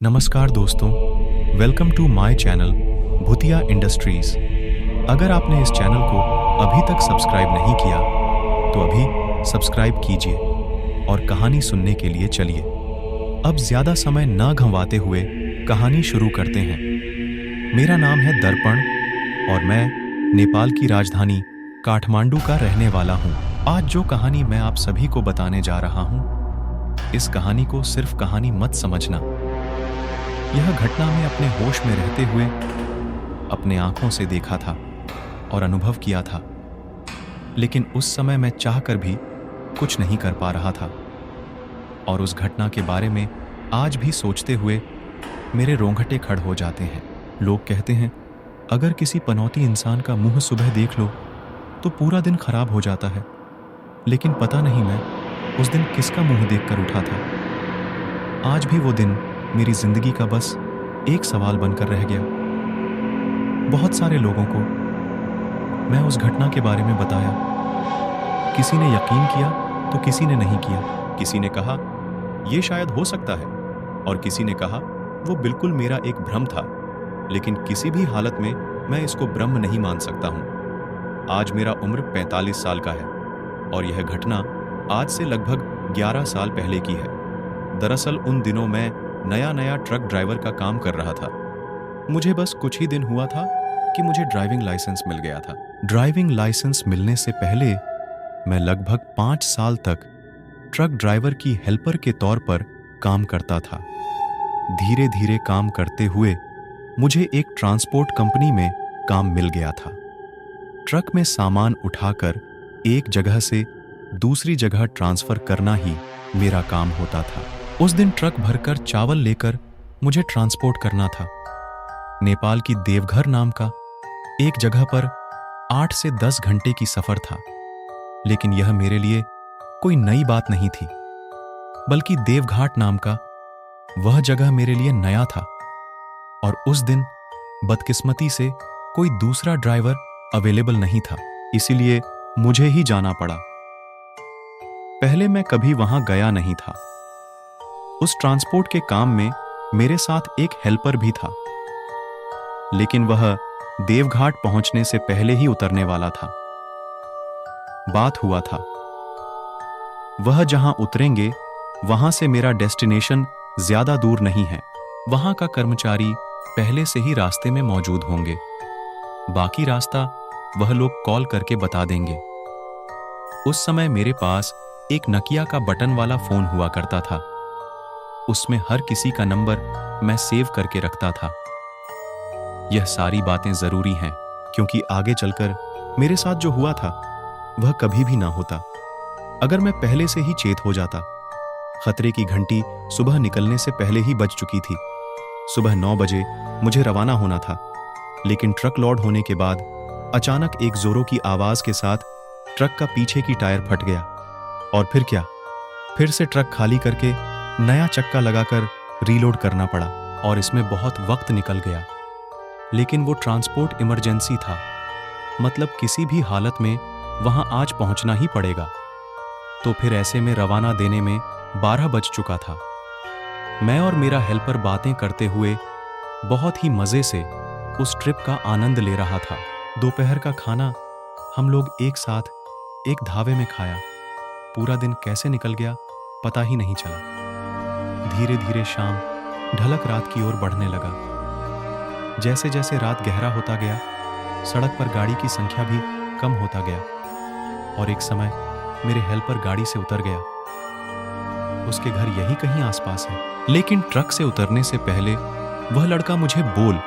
नमस्कार दोस्तों, welcome to my channel भूतिया इंडस्ट्रीज। अगर आपने इस चैनल को अभी तक सब्सक्राइब नहीं किया तो अभी सब्सक्राइब कीजिए और कहानी सुनने के लिए चलिए। अब ज्यादा समय न गंवाते हुए कहानी शुरू करते हैं। मेरा नाम है दर्पण और मैं नेपाल की राजधानी काठमांडू का रहने वाला हूँ। आज जो कहानी मैं आप सभी को बताने जा रहा हूँ, इस कहानी को सिर्फ कहानी मत समझना। यह घटना में अपने होश में रहते हुए अपने आंखों से देखा था और अनुभव किया था, लेकिन उस समय मैं चाहकर भी कुछ नहीं कर पा रहा था। और उस घटना के बारे में आज भी सोचते हुए मेरे रोंगटे खड़े हो जाते हैं। लोग कहते हैं अगर किसी पनौती इंसान का मुंह सुबह देख लो तो पूरा दिन खराब हो जाता है, लेकिन पता नहीं मैं उस दिन किसका मुंह देखकर उठा था। आज भी वो दिन मेरी जिंदगी का बस एक सवाल बनकर रह गया। बहुत सारे लोगों को मैं उस घटना के बारे में बताया। किसी ने यकीन किया तो किसी ने नहीं किया। किसी ने कहा यह शायद हो सकता है और किसी ने कहा वो बिल्कुल मेरा एक भ्रम था, लेकिन किसी भी हालत में मैं इसको भ्रम नहीं मान सकता हूं। आज मेरा उम्र 45 साल का है और यह घटना आज से लगभग 11 साल पहले की है। दरअसल उन दिनों मैं नया ट्रक ड्राइवर का काम कर रहा था। मुझे बस कुछ ही दिन हुआ था कि मुझे ड्राइविंग लाइसेंस मिल गया था। ड्राइविंग लाइसेंस मिलने से पहले मैं लगभग 5 साल तक ट्रक ड्राइवर की हेल्पर के तौर पर काम करता था। धीरे धीरे काम करते हुए मुझे एक ट्रांसपोर्ट कंपनी में काम मिल गया था। ट्रक में सामान उठाकर एक जगह से दूसरी जगह ट्रांसफर करना ही मेरा काम होता था। उस दिन ट्रक भरकर चावल लेकर मुझे ट्रांसपोर्ट करना था। नेपाल की देवघर नाम का एक जगह पर 8 से 10 घंटे की सफर था, लेकिन यह मेरे लिए कोई नई बात नहीं थी, बल्कि देवघाट नाम का वह जगह मेरे लिए नया था। और उस दिन बदकिस्मती से कोई दूसरा ड्राइवर अवेलेबल नहीं था, इसीलिए मुझे ही जाना पड़ा। पहले मैं कभी वहां गया नहीं था। उस ट्रांसपोर्ट के काम में मेरे साथ एक हेल्पर भी था, लेकिन वह देवघाट पहुंचने से पहले ही उतरने वाला था। बात हुआ था, वह जहां उतरेंगे वहां से मेरा डेस्टिनेशन ज्यादा दूर नहीं है। वहां का कर्मचारी पहले से ही रास्ते में मौजूद होंगे, बाकी रास्ता वह लोग कॉल करके बता देंगे। उस समय मेरे पास एक नकिया का बटन वाला फोन हुआ करता था। उसमें हर किसी का नंबर मैं सेव करके रखता था। यह सारी बातें जरूरी हैं, क्योंकि आगे चलकर मेरे साथ जो हुआ था वह कभी भी ना होता अगर मैं पहले से ही चेत हो जाता। खतरे की घंटी सुबह निकलने से पहले ही बज चुकी थी। सुबह 9 बजे मुझे रवाना होना था, लेकिन ट्रक लोड होने के बाद अचानक एक जोरों की आवाज के साथ ट्रक का पीछे की टायर फट गया। और फिर क्या, फिर से ट्रक खाली करके नया चक्का लगाकर रीलोड करना पड़ा और इसमें बहुत वक्त निकल गया। लेकिन वो ट्रांसपोर्ट इमरजेंसी था, मतलब किसी भी हालत में वहां आज पहुंचना ही पड़ेगा। तो फिर ऐसे में रवाना देने में 12 बज चुका था। मैं और मेरा हेल्पर बातें करते हुए बहुत ही मजे से उस ट्रिप का आनंद ले रहा था। दोपहर का खाना हम लोग एक साथ एक ढाबे में खाया। पूरा दिन कैसे निकल गया पता ही नहीं चला। धीरे धीरे शाम ढलक रात की ओर बढ़ने लगा। जैसे जैसे रात गहरा होता गया, सड़क पर गाड़ी की संख्या भी कम होता गया और एक समय मेरे हेल्पर गाड़ी से उतर गया। उसके घर यही कहीं आसपास है। लेकिन ट्रक से उतरने से पहले वह लड़का मुझे बोल,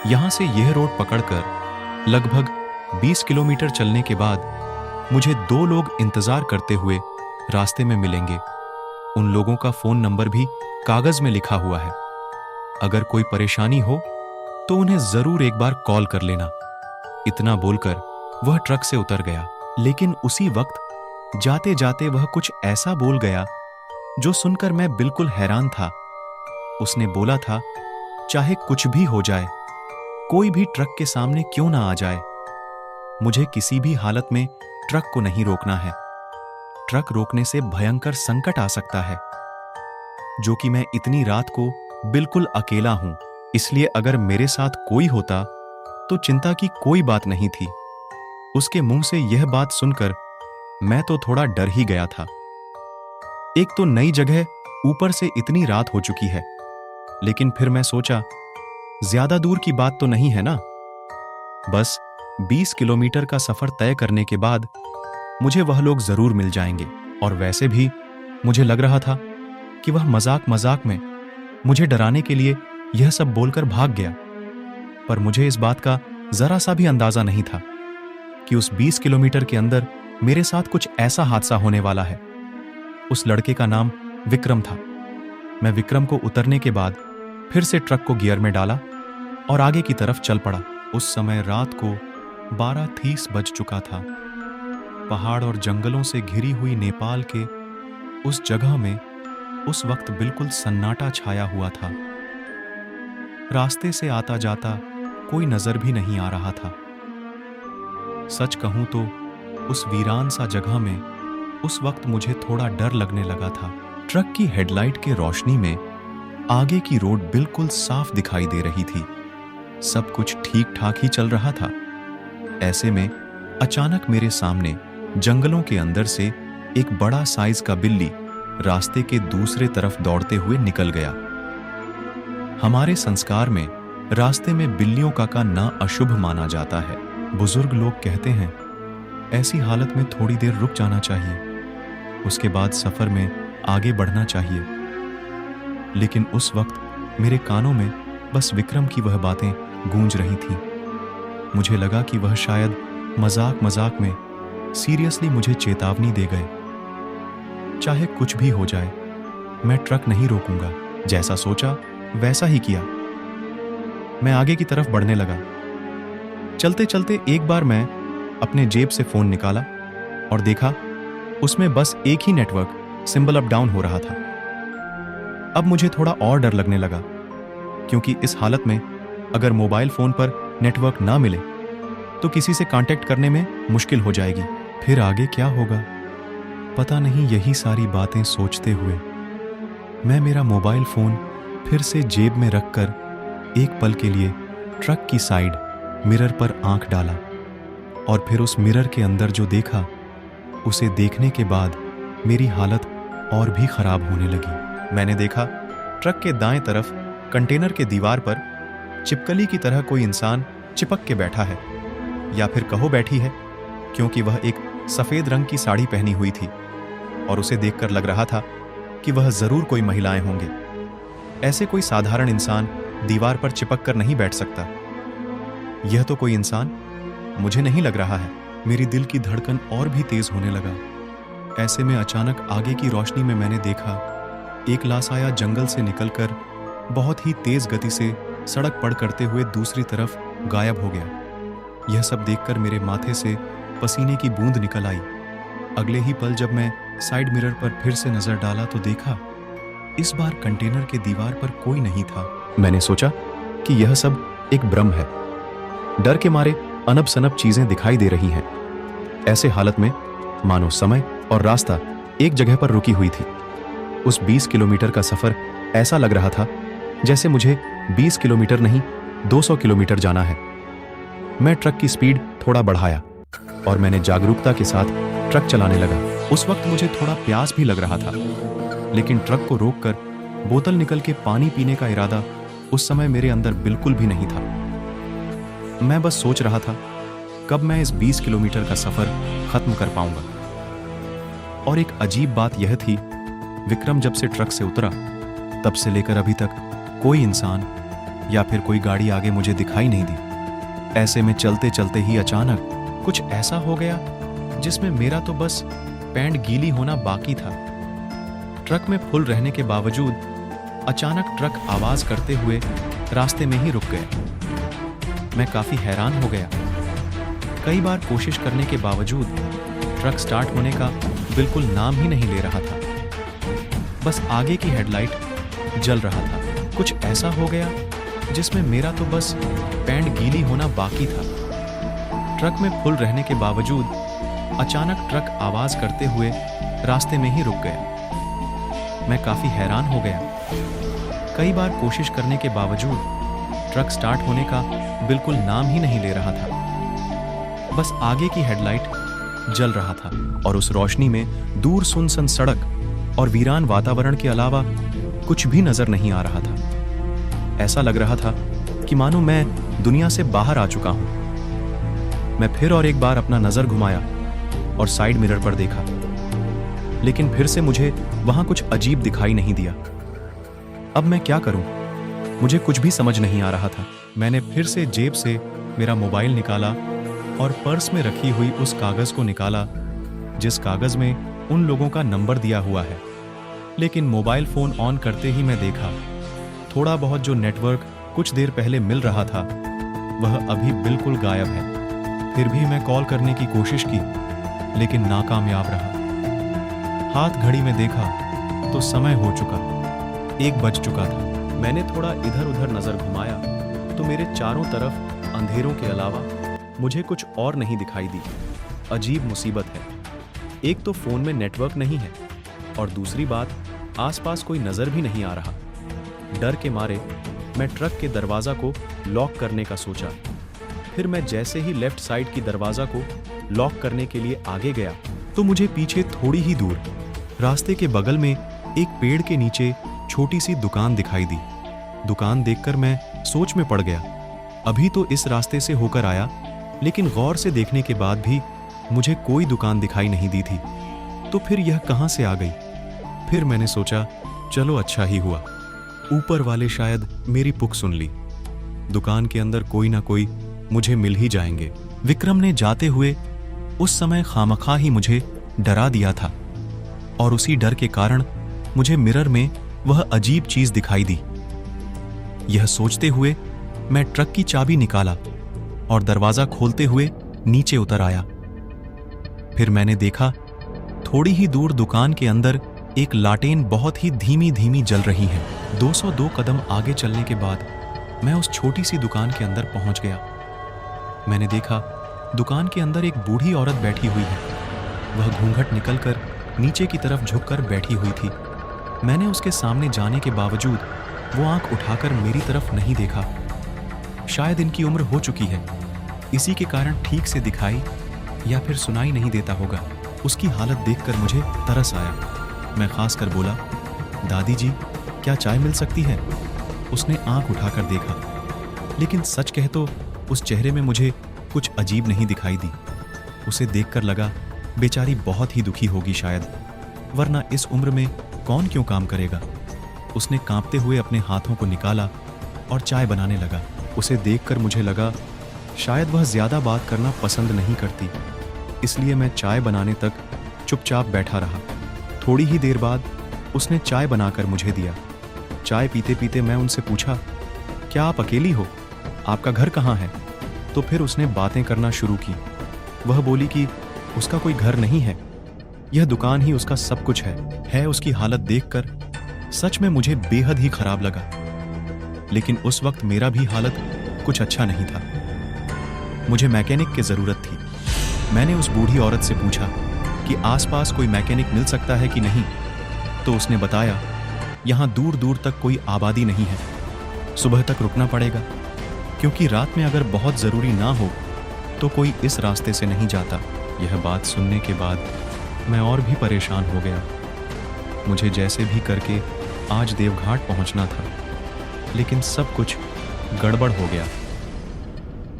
यहां से यह रोड पकड़कर लगभग 20 किलोमीटर चलने के बाद मुझे 2 लोग इंतजार करते हुए रास्ते में मिलेंगे। उन लोगों का फोन नंबर भी कागज में लिखा हुआ है। अगर कोई परेशानी हो तो उन्हें जरूर एक बार कॉल कर लेना। इतना बोलकर वह ट्रक से उतर गया। लेकिन उसी वक्त जाते जाते वह कुछ ऐसा बोल गया जो सुनकर मैं बिल्कुल हैरान था। उसने बोला था, चाहे कुछ भी हो जाए, कोई भी ट्रक के सामने क्यों ना आ जाए, मुझे किसी भी हालत में ट्रक को नहीं रोकना है। ट्रक रोकने से भयंकर संकट आ सकता है, जो कि मैं इतनी रात को बिल्कुल अकेला हूं, इसलिए अगर मेरे साथ कोई होता तो चिंता की कोई बात नहीं थी। उसके मुंह से यह बात सुनकर मैं तो थोड़ा डर ही गया था। एक तो नई जगह, ऊपर से इतनी रात हो चुकी है। लेकिन फिर मैं सोचा, ज्यादा दूर की बात तो नहीं है ना। बस 20 किलोमीटर का सफर तय करने के बाद मुझे वह लोग जरूर मिल जाएंगे। और वैसे भी मुझे लग रहा था कि वह मजाक मजाक में मुझे डराने के लिए यह सब बोलकर भाग गया। पर मुझे इस बात का जरा सा भी अंदाजा नहीं था कि उस 20 किलोमीटर के अंदर मेरे साथ कुछ ऐसा हादसा होने वाला है। उस लड़के का नाम विक्रम था। मैं विक्रम को उतरने के बाद फिर से ट्रक को गियर में डाला और आगे की तरफ चल पड़ा। उस समय रात को 12:30 बज चुका था। पहाड़ और जंगलों से घिरी हुई नेपाल के उस जगह में उस वक्त बिल्कुल सन्नाटा छाया हुआ था। रास्ते से आता जाता कोई नजर भी नहीं आ रहा था। सच कहूं तो उस वीरान सा जगह में उस वक्त मुझे थोड़ा डर लगने लगा था। ट्रक की हेडलाइट के रोशनी में आगे की रोड बिल्कुल साफ दिखाई दे रही थी। सब कुछ ठीक ठाक ही चल रहा था। ऐसे में अचानक मेरे सामने जंगलों के अंदर से एक बड़ा साइज का बिल्ली रास्ते के दूसरे तरफ दौड़ते हुए निकल गया। हमारे संस्कार में रास्ते में बिल्लियों का ना अशुभ माना जाता है। बुजुर्ग लोग कहते हैं ऐसी हालत में थोड़ी देर रुक जाना चाहिए, उसके बाद सफर में आगे बढ़ना चाहिए। लेकिन उस वक्त मेरे कानों में बस विक्रम की वह बातें गूंज रही थीं। मुझे लगा कि वह शायद मजाक मजाक में सीरियसली मुझे चेतावनी दे गए। चाहे कुछ भी हो जाए, मैं ट्रक नहीं रोकूंगा। जैसा सोचा वैसा ही किया। मैं आगे की तरफ बढ़ने लगा। चलते चलते एक बार मैं अपने जेब से फोन निकाला और देखा उसमें बस एक ही नेटवर्क सिंबल अप डाउन हो रहा था। अब मुझे थोड़ा और डर लगने लगा, क्योंकि इस हालत में अगर मोबाइल फोन पर नेटवर्क ना मिले तो किसी से कांटेक्ट करने में मुश्किल हो जाएगी। फिर आगे क्या होगा पता नहीं। यही सारी बातें सोचते हुए मैं मेरा मोबाइल फोन फिर से जेब में रखकर एक पल के लिए ट्रक की साइड मिरर पर आंख डाला और फिर उस मिरर के अंदर जो देखा, उसे देखने के बाद मेरी हालत और भी खराब होने लगी। मैंने देखा ट्रक के दाएं तरफ कंटेनर के दीवार पर चिपकली की तरह कोई इंसान चिपक के बैठा है, या फिर कहो बैठी है, क्योंकि वह एक सफेद रंग की साड़ी पहनी हुई थी और उसे देखकर लग रहा था कि वह जरूर कोई महिलाएं होंगे। ऐसे कोई साधारण इंसान दीवार पर चिपक कर नहीं बैठ सकता। यह तो कोई इंसान मुझे नहीं लग रहा है। मेरी दिल की धड़कन और भी तेज होने लगा। ऐसे में अचानक आगे की रोशनी में मैंने देखा एक लासाया जंगल से निकलकर बहुत ही तेज गति से सड़क पार करते हुए दूसरी तरफ गायब हो गया। यह सब देखकर मेरे माथे से पसीने की बूंद निकल आई। अगले ही पल जब मैं साइड मिरर पर फिर से नजर डाला तो देखा इस बार कंटेनर के दीवार पर कोई नहीं था। मैंने सोचा कि यह सब एक भ्रम है। डर के मारे अनब सनब चीजें दिखाई दे रही हैं। ऐसे हालत में मानो समय और रास्ता एक जगह पर रुकी हुई थी। उस 20 किलोमीटर का सफर ऐसा लग रहा था जैसे मुझे 20 किलोमीटर नहीं 200 किलोमीटर जाना है। मैं ट्रक की स्पीड थोड़ा बढ़ाया और मैंने जागरूकता के साथ ट्रक चलाने लगा। उस वक्त मुझे थोड़ा प्यास भी लग रहा था, लेकिन ट्रक को रोककर बोतल निकल के पानी पीने का इरादा उस समय मेरे अंदर बिल्कुल भी नहीं था। मैं बस सोच रहा था कब मैं इस 20 किलोमीटर का सफर खत्म कर पाऊंगा। और एक अजीब बात यह थी, विक्रम जब से ट्रक से उतरा तब से लेकर अभी तक कोई इंसान या फिर कोई गाड़ी आगे मुझे दिखाई नहीं दी। ऐसे में चलते चलते ही अचानक कुछ ऐसा हो गया जिसमें मेरा तो बस पैंट गीली होना बाकी था। ट्रक में फुल रहने के बावजूद अचानक ट्रक आवाज करते हुए रास्ते में ही रुक गया। मैं काफी हैरान हो गया। कई बार कोशिश करने के बावजूद ट्रक स्टार्ट होने का बिल्कुल नाम ही नहीं ले रहा था। बस आगे की हेडलाइट जल रहा था। कुछ ऐसा हो गया जिसमें मेरा तो बस पैंट गीली होना बाकी था। ट्रक में फुल रहने के बावजूद अचानक ट्रक आवाज करते हुए रास्ते में ही रुक गया। मैं काफी हैरान हो गया। कई बार कोशिश करने के बावजूद ट्रक स्टार्ट होने का बिल्कुल नाम ही नहीं ले रहा था। बस आगे की हेडलाइट जल रहा था और उस रोशनी में दूर सुनसान सड़क और वीरान वातावरण के अलावा कुछ भी नजर नहीं आ रहा था। ऐसा लग रहा था कि मानो मैं दुनिया से बाहर आ चुका हूं। मैं फिर और एक बार अपना नजर घुमाया और साइड मिरर पर देखा, लेकिन फिर से मुझे वहां कुछ अजीब दिखाई नहीं दिया। अब मैं क्या करूं? मुझे कुछ भी समझ नहीं आ रहा था। मैंने फिर से जेब से मेरा मोबाइल निकाला और पर्स में रखी हुई उस कागज को निकाला जिस कागज में उन लोगों का नंबर दिया हुआ है। लेकिन मोबाइल फोन ऑन करते ही मैं देखा, थोड़ा बहुत जो नेटवर्क कुछ देर पहले मिल रहा था वह अभी बिल्कुल गायब है। फिर भी मैं कॉल करने की कोशिश की, लेकिन नाकामयाब रहा। हाथ घड़ी में देखा तो समय हो चुका, 1 बज चुका था। मैंने थोड़ा इधर उधर नजर घुमाया तो मेरे चारों तरफ अंधेरों के अलावा मुझे कुछ और नहीं दिखाई दी। अजीब मुसीबत है, एक तो फोन में नेटवर्क नहीं है और दूसरी बात आसपास कोई नजर भी नहीं आ रहा। डर के मारे मैं ट्रक के दरवाजा को लॉक करने का सोचा। फिर मैं जैसे ही लेफ्ट साइड की दरवाजा को लॉक करने के लिए आगे गया तो मुझे पीछे थोड़ी ही दूर रास्ते के बगल में एक पेड़ के नीचे छोटी सी दुकान दिखाई दी। दुकान देखकर मैं सोच में पड़ गया। अभी तो इस रास्ते से होकर आया, लेकिन गौर से देखने के बाद भी मुझे कोई दुकान दिखाई नहीं दी थी। तो फिर यह कहां से आ गई? फिर मैंने सोचा, चलो अच्छा ही हुआ, ऊपर वाले शायद मेरी पुक सुन ली। दुकान के अंदर कोई ना कोई मुझे मिल ही जाएंगे। विक्रम ने जाते हुए उस समय खामखा ही मुझे डरा दिया था और उसी डर के कारण मुझे मिरर में वह अजीब चीज दिखाई दी। यह सोचते हुए मैं ट्रक की चाबी निकाला और दरवाजा खोलते हुए नीचे उतर आया। फिर मैंने देखा थोड़ी ही दूर दुकान के अंदर एक लाटेन बहुत ही धीमी धीमी जल रही है। 202 कदम आगे चलने के बाद मैं उस छोटी सी दुकान के अंदर पहुंच गया। मैंने देखा दुकान के अंदर एक बूढ़ी औरत बैठी हुई है। वह घूंघट निकलकर नीचे की तरफ झुककर बैठी हुई थी। मैंने उसके सामने जाने के बावजूद वो आंख उठाकर मेरी तरफ नहीं देखा। शायद इनकी उम्र हो चुकी है, इसी के कारण ठीक से दिखाई या फिर सुनाई नहीं देता होगा। उसकी हालत देखकर मुझे तरस आया। मैं खास कर बोला, दादी जी क्या चाय मिल सकती है? उसने आंख उठाकर देखा, लेकिन सच कहे तो उस चेहरे में मुझे कुछ अजीब नहीं दिखाई दी। उसे देखकर लगा बेचारी बहुत ही दुखी होगी शायद, वरना इस उम्र में कौन क्यों काम करेगा। उसने कांपते हुए अपने हाथों को निकाला और चाय बनाने लगा। उसे देखकर मुझे लगा शायद वह ज्यादा बात करना पसंद नहीं करती, इसलिए मैं चाय बनाने तक चुपचाप बैठा रहा। थोड़ी ही देर बाद उसने चाय बनाकर मुझे दिया। चाय पीते पीते मैं उनसे पूछा, क्या आप अकेली हो? आपका घर कहाँ है? तो फिर उसने बातें करना शुरू की। वह बोली कि उसका कोई घर नहीं है, यह दुकान ही उसका सब कुछ है। उसकी हालत देखकर सच में मुझे बेहद ही खराब लगा, लेकिन उस वक्त मेरा भी हालत कुछ अच्छा नहीं था। मुझे मैकेनिक की जरूरत थी। मैंने उस बूढ़ी औरत से पूछा कि आसपास कोई मैकेनिक मिल सकता है कि नहीं। तो उसने बताया, यहाँ दूर दूर तक कोई आबादी नहीं है, सुबह तक रुकना पड़ेगा, क्योंकि रात में अगर बहुत जरूरी ना हो तो कोई इस रास्ते से नहीं जाता। यह बात सुनने के बाद मैं और भी परेशान हो गया। मुझे जैसे भी करके आज देवघाट पहुंचना था, लेकिन सब कुछ गड़बड़ हो गया।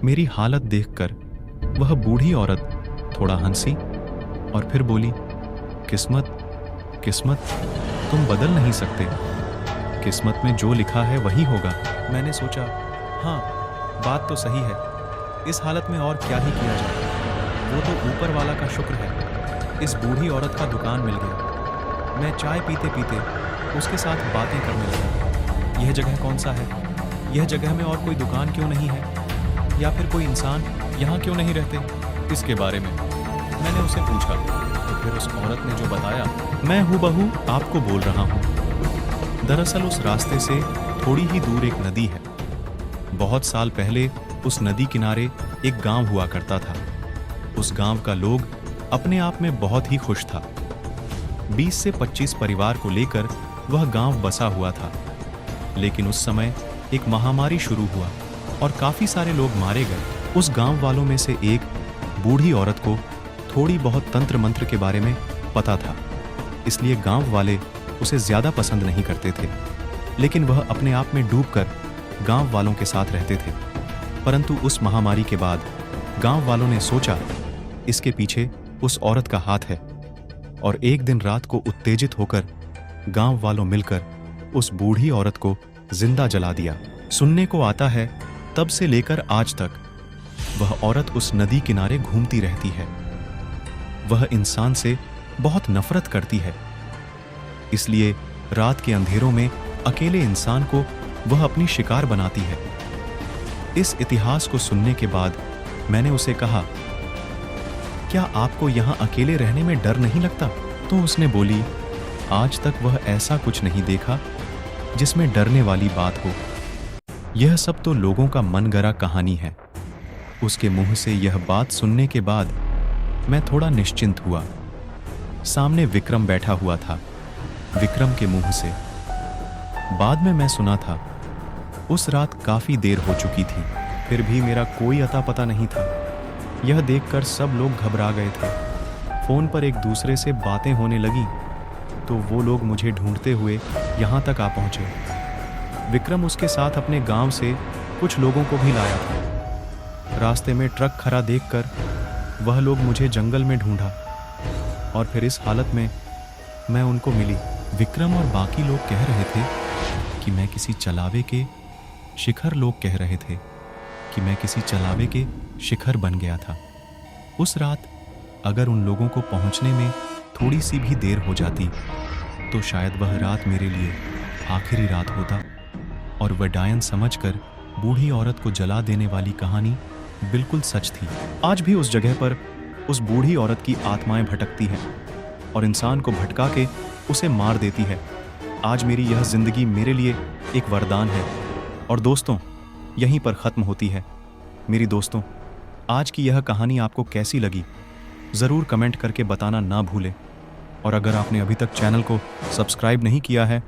मेरी हालत देखकर वह बूढ़ी औरत थोड़ा हंसी और फिर बोली, किस्मत किस्मत तुम बदल नहीं सकते, किस्मत में जो लिखा है वही होगा। मैंने सोचा, हाँ बात तो सही है, इस हालत में और क्या ही किया जाए। वो तो ऊपर वाला का शुक्र है इस बूढ़ी औरत का दुकान मिल गया। मैं चाय पीते पीते उसके साथ बातें करने लगा। यह जगह कौन सा है? यह जगह में और कोई दुकान क्यों नहीं है? या फिर कोई इंसान यहाँ क्यों नहीं रहते? इसके बारे में मैंने उसे पूछा। तो फिर उस औरत ने जो बताया, मैं हूबहू आपको बोल रहा हूँ। दरअसल उस रास्ते से थोड़ी ही दूर एक नदी है। बहुत साल पहले उस नदी किनारे एक गांव हुआ करता था। उस गांव का लोग अपने आप में बहुत ही खुश था। 20 से 25 परिवार को लेकर वह गांव बसा हुआ था। लेकिन उस समय एक महामारी शुरू हुआ और काफी सारे लोग मारे गए। उस गांव वालों में से एक बूढ़ी औरत को थोड़ी बहुत तंत्र मंत्र के बारे में पता था, इसलिए गांव वाले उसे ज्यादा पसंद नहीं करते थे। लेकिन वह अपने आप में डूबकर गांव वालों के साथ रहते थे। परंतु उस महामारी के बाद गांव वालों ने सोचा इसके पीछे उस औरत का हाथ है, और एक दिन रात को उत्तेजित होकर गांव वालों मिलकर उस बूढ़ी औरत को जिंदा जला दिया। सुनने को आता है तब से लेकर आज तक वह औरत उस नदी किनारे घूमती रहती है। वह इंसान से बहुत नफरत करती है, इसलिए रात के अंधेरों में अकेले इंसान को वह अपनी शिकार बनाती है। इस इतिहास को सुनने के बाद मैंने उसे कहा, क्या आपको यहां अकेले रहने में डर नहीं लगता? तो उसने बोली, आज तक वह ऐसा कुछ नहीं देखा जिसमें डरने वाली बात हो। यह सब तो लोगों का मनगढ़ा कहानी है। उसके मुंह से यह बात सुनने के बाद मैं थोड़ा निश्चिंत हुआ। सामने विक्रम बैठा हुआ था। विक्रम के मुंह से बाद में मैं सुना था उस रात काफी देर हो चुकी थी, फिर भी मेरा कोई अता पता नहीं था। यह देखकर सब लोग घबरा गए थे। फोन पर एक दूसरे से बातें होने लगी तो वो लोग मुझे ढूंढते हुए यहाँ तक आ पहुँचे। विक्रम उसके साथ अपने गांव से कुछ लोगों को भी लाया था। रास्ते में ट्रक खड़ा देखकर वह लोग मुझे जंगल में ढूंढा और फिर इस हालत में मैं उनको मिली। विक्रम और बाकी लोग कह रहे थे कि मैं किसी चलावे के शिखर लोग कह रहे थे कि मैं किसी चलावे के शिखर बन गया था। उस रात अगर उन लोगों को पहुंचने में थोड़ी सी भी देर हो जाती तो शायद वह रात मेरे लिए आखिरी रात होता। और वह डायन समझकर बूढ़ी औरत को जला देने वाली कहानी बिल्कुल सच थी। आज भी उस जगह पर उस बूढ़ी औरत की आत्माएं भटकती हैं और इंसान को भटका के उसे मार देती है। आज मेरी यह जिंदगी मेरे लिए एक वरदान है। और दोस्तों, यहीं पर ख़त्म होती है। मेरी दोस्तों, आज की यह कहानी आपको कैसी लगी ज़रूर कमेंट करके बताना ना भूलें। और अगर आपने अभी तक चैनल को सब्सक्राइब नहीं किया है